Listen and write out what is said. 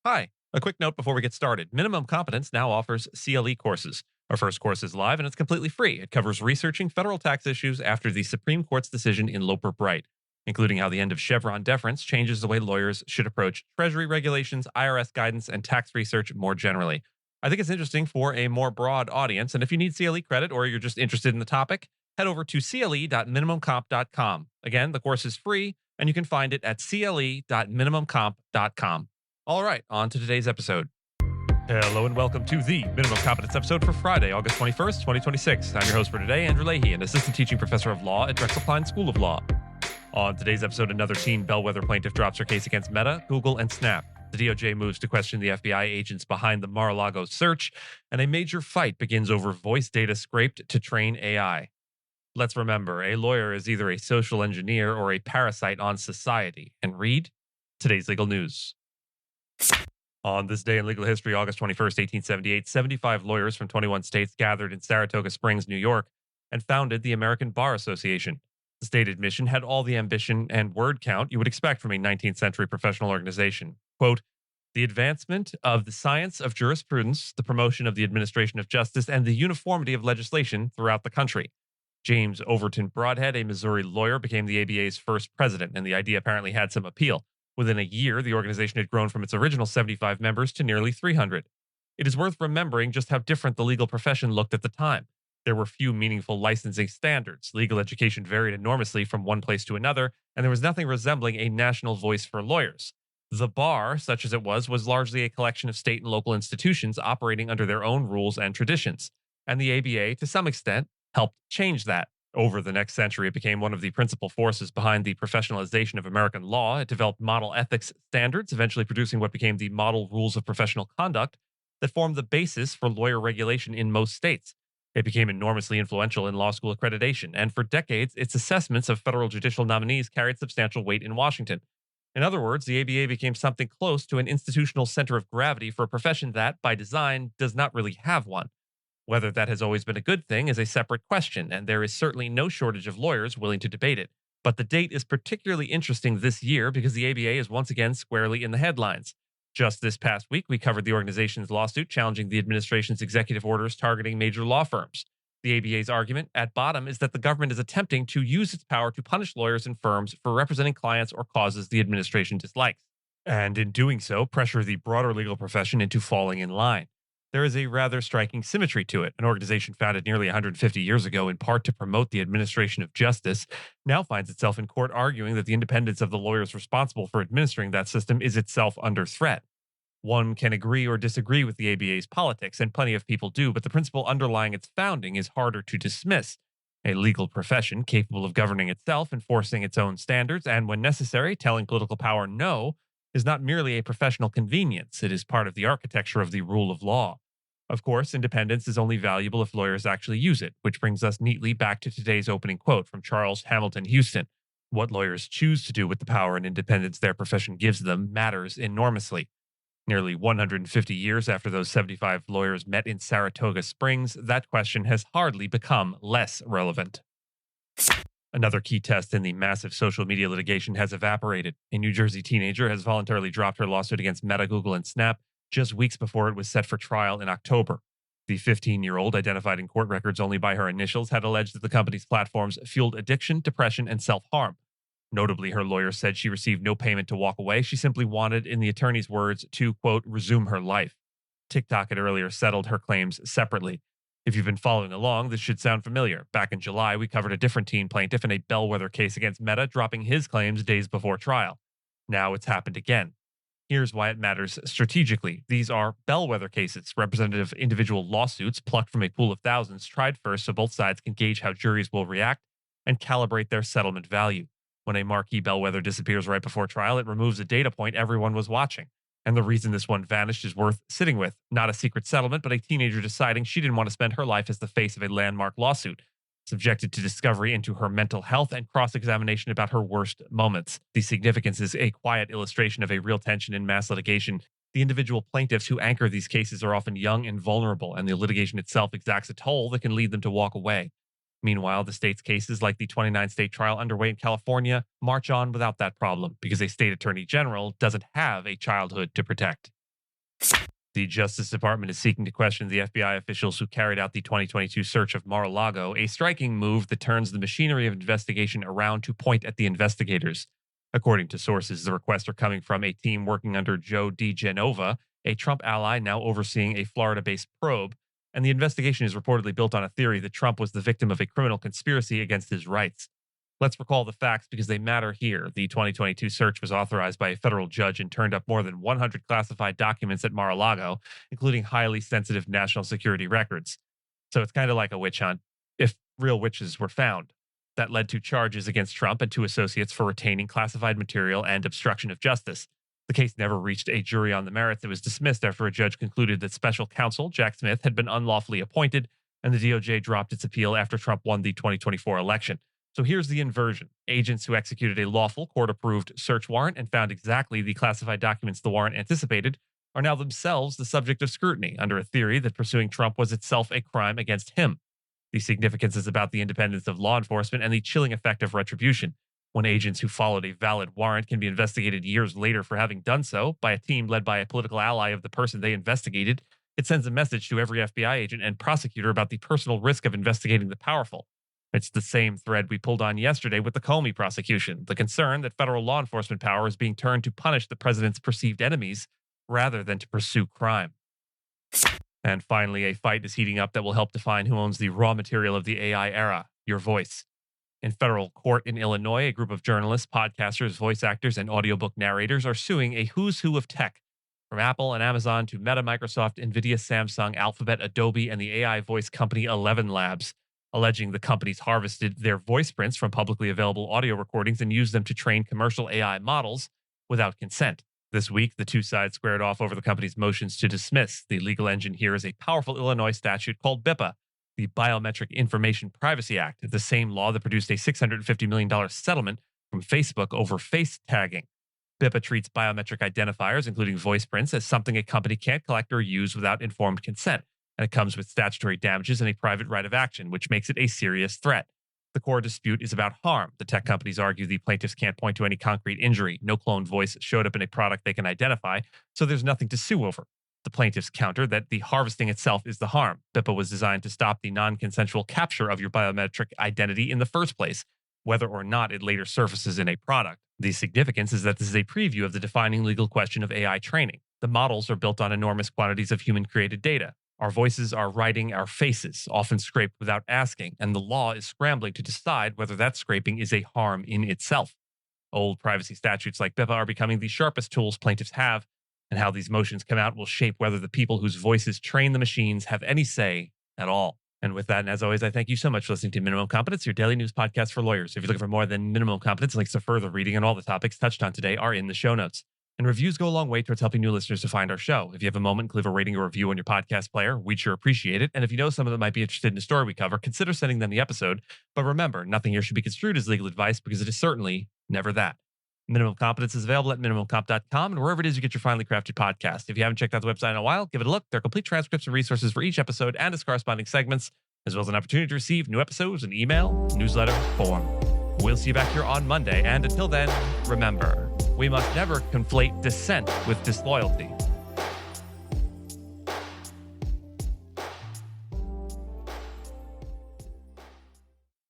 Hi, a quick note before we get started. Minimum Competence now offers CLE courses. Our first course is live and it's completely free. It covers researching federal tax issues after the Supreme Court's decision in Loper, including how the end of Chevron deference changes the way lawyers should approach Treasury regulations, IRS guidance, and tax research more generally. I think it's interesting for a more broad audience, and if you need CLE credit or you're just interested in the topic, head over to cle.minimumcomp.com. Again, the course is free, and you can find it at cle.minimumcomp.com. All right, on to today's episode. Hello and welcome to the Minimum Competence episode for Friday, August 21st, 2026. I'm your host for today, Andrew Leahy, an assistant teaching professor of law at Drexel Klein School of Law. On today's episode, another teen bellwether plaintiff drops her case against Meta, Google, and Snap. The DOJ moves to question the FBI agents behind the Mar-a-Lago search, and a major fight begins over voice data scraped to train AI. Let's remember, a lawyer is either a social engineer or a parasite on society. And read today's legal news. On this day in legal history, August 21st, 1878, 75 lawyers from 21 states gathered in Saratoga Springs, New York, and founded the American Bar Association. The stated mission had all the ambition and word count you would expect from a 19th-century professional organization. Quote, the advancement of the science of jurisprudence, the promotion of the administration of justice, and the uniformity of legislation throughout the country. James Overton Broadhead, a Missouri lawyer, became the ABA's first president, and the idea apparently had some appeal. Within a year, the organization had grown from its original 75 members to nearly 300. It is worth remembering just how different the legal profession looked at the time. There were few meaningful licensing standards. Legal education varied enormously from one place to another, and there was nothing resembling a national voice for lawyers. The bar, such as it was largely a collection of state and local institutions operating under their own rules and traditions. And the ABA, to some extent, helped change that. Over the next century, it became one of the principal forces behind the professionalization of American law. It developed model ethics standards, eventually producing what became the model rules of professional conduct that formed the basis for lawyer regulation in most states. It became enormously influential in law school accreditation, and for decades, its assessments of federal judicial nominees carried substantial weight in Washington. In other words, the ABA became something close to an institutional center of gravity for a profession that, by design, does not really have one. Whether that has always been a good thing is a separate question, and there is certainly no shortage of lawyers willing to debate it. But the date is particularly interesting this year because the ABA is once again squarely in the headlines. Just this past week, we covered the organization's lawsuit challenging the administration's executive orders targeting major law firms. The ABA's argument, at bottom, is that the government is attempting to use its power to punish lawyers and firms for representing clients or causes the administration dislikes, and in doing so, pressure the broader legal profession into falling in line. There is a rather striking symmetry to it. An organization founded nearly 150 years ago in part to promote the administration of justice now finds itself in court arguing that the independence of the lawyers responsible for administering that system is itself under threat. One can agree or disagree with the ABA's politics, and plenty of people do, but the principle underlying its founding is harder to dismiss. A legal profession capable of governing itself, enforcing its own standards, and when necessary, telling political power no, is not merely a professional convenience. It is part of the architecture of the rule of law. Of course, independence is only valuable if lawyers actually use it, which brings us neatly back to today's opening quote from Charles Hamilton Houston. What lawyers choose to do with the power and independence their profession gives them matters enormously. Nearly 150 years after those 75 lawyers met in Saratoga Springs, that question has hardly become less relevant. Another key test in the massive social media litigation has evaporated. A New Jersey teenager has voluntarily dropped her lawsuit against Meta, Google, and Snap just weeks before it was set for trial in October. The 15-year-old, identified in court records only by her initials, had alleged that the company's platforms fueled addiction, depression, and self-harm. Notably, her lawyer said she received no payment to walk away. She simply wanted, in the attorney's words, to, quote, resume her life. TikTok had earlier settled her claims separately. If you've been following along, this should sound familiar. Back in July, we covered a different teen plaintiff in a bellwether case against Meta, dropping his claims days before trial. Now it's happened again. Here's why it matters strategically. These are bellwether cases, representative individual lawsuits plucked from a pool of thousands, tried first so both sides can gauge how juries will react and calibrate their settlement value. When a marquee bellwether disappears right before trial, it removes a data point everyone was watching. And the reason this one vanished is worth sitting with. Not a secret settlement, but a teenager deciding she didn't want to spend her life as the face of a landmark lawsuit, subjected to discovery into her mental health and cross-examination about her worst moments. The significance is a quiet illustration of a real tension in mass litigation. The individual plaintiffs who anchor these cases are often young and vulnerable, and the litigation itself exacts a toll that can lead them to walk away. Meanwhile, the state's cases, like the 29-state trial underway in California, march on without that problem because a state attorney general doesn't have a childhood to protect. The Justice Department is seeking to question the FBI officials who carried out the 2022 search of Mar-a-Lago, a striking move that turns the machinery of investigation around to point at the investigators. According to sources, the requests are coming from a team working under Joe DiGenova, a Trump ally now overseeing a Florida-based probe, and the investigation is reportedly built on a theory that Trump was the victim of a criminal conspiracy against his rights. Let's recall the facts because they matter here. The 2022 search was authorized by a federal judge and turned up more than 100 classified documents at Mar-a-Lago, including highly sensitive national security records. So it's kind of like a witch hunt, if real witches were found. That led to charges against Trump and two associates for retaining classified material and obstruction of justice. The case never reached a jury on the merits. It was dismissed after a judge concluded that special counsel Jack Smith had been unlawfully appointed, and the DOJ dropped its appeal after Trump won the 2024 election. So here's the inversion. Agents who executed a lawful court-approved search warrant and found exactly the classified documents the warrant anticipated are now themselves the subject of scrutiny under a theory that pursuing Trump was itself a crime against him. The significance is about the independence of law enforcement and the chilling effect of retribution. When agents who followed a valid warrant can be investigated years later for having done so by a team led by a political ally of the person they investigated, it sends a message to every FBI agent and prosecutor about the personal risk of investigating the powerful. It's the same thread we pulled on yesterday with the Comey prosecution, the concern that federal law enforcement power is being turned to punish the president's perceived enemies rather than to pursue crime. And finally, a fight is heating up that will help define who owns the raw material of the AI era, your voice. In federal court in Illinois, a group of journalists, podcasters, voice actors, and audiobook narrators are suing a who's who of tech, from Apple and Amazon to Meta, Microsoft, Nvidia, Samsung, Alphabet, Adobe, and the AI voice company 11 Labs, alleging the companies harvested their voice prints from publicly available audio recordings and used them to train commercial AI models without consent. This week, the two sides squared off over the company's motions to dismiss. The legal engine here is a powerful Illinois statute called BIPA, the Biometric Information Privacy Act, the same law that produced a $650 million settlement from Facebook over face tagging. BIPA treats biometric identifiers, including voice prints, as something a company can't collect or use without informed consent, and it comes with statutory damages and a private right of action, which makes it a serious threat. The core dispute is about harm. The tech companies argue the plaintiffs can't point to any concrete injury. No cloned voice showed up in a product they can identify, so there's nothing to sue over. The plaintiffs counter that the harvesting itself is the harm. BIPA was designed to stop the non-consensual capture of your biometric identity in the first place, whether or not it later surfaces in a product. The significance is that this is a preview of the defining legal question of AI training. The models are built on enormous quantities of human-created data. Our voices are writing our faces, often scraped without asking, and the law is scrambling to decide whether that scraping is a harm in itself. Old privacy statutes like BIPA are becoming the sharpest tools plaintiffs have, and how these motions come out will shape whether the people whose voices train the machines have any say at all. And with that, and as always, I thank you so much for listening to Minimum Competence, your daily news podcast for lawyers. If you're looking for more than Minimum Competence, links to further reading and all the topics touched on today are in the show notes. And reviews go a long way towards helping new listeners to find our show. If you have a moment, leave a rating or review on your podcast player. We'd sure appreciate it. And if you know someone that might be interested in a story we cover, consider sending them the episode. But remember, nothing here should be construed as legal advice because it is certainly never that. Minimum Competence is available at minimumcomp.com and wherever it is you get your finely crafted podcast. If you haven't checked out the website in a while, give it a look. There are complete transcripts and resources for each episode and its corresponding segments, as well as an opportunity to receive new episodes in email, newsletter, form. We'll see you back here on Monday. And until then, remember, we must never conflate dissent with disloyalty.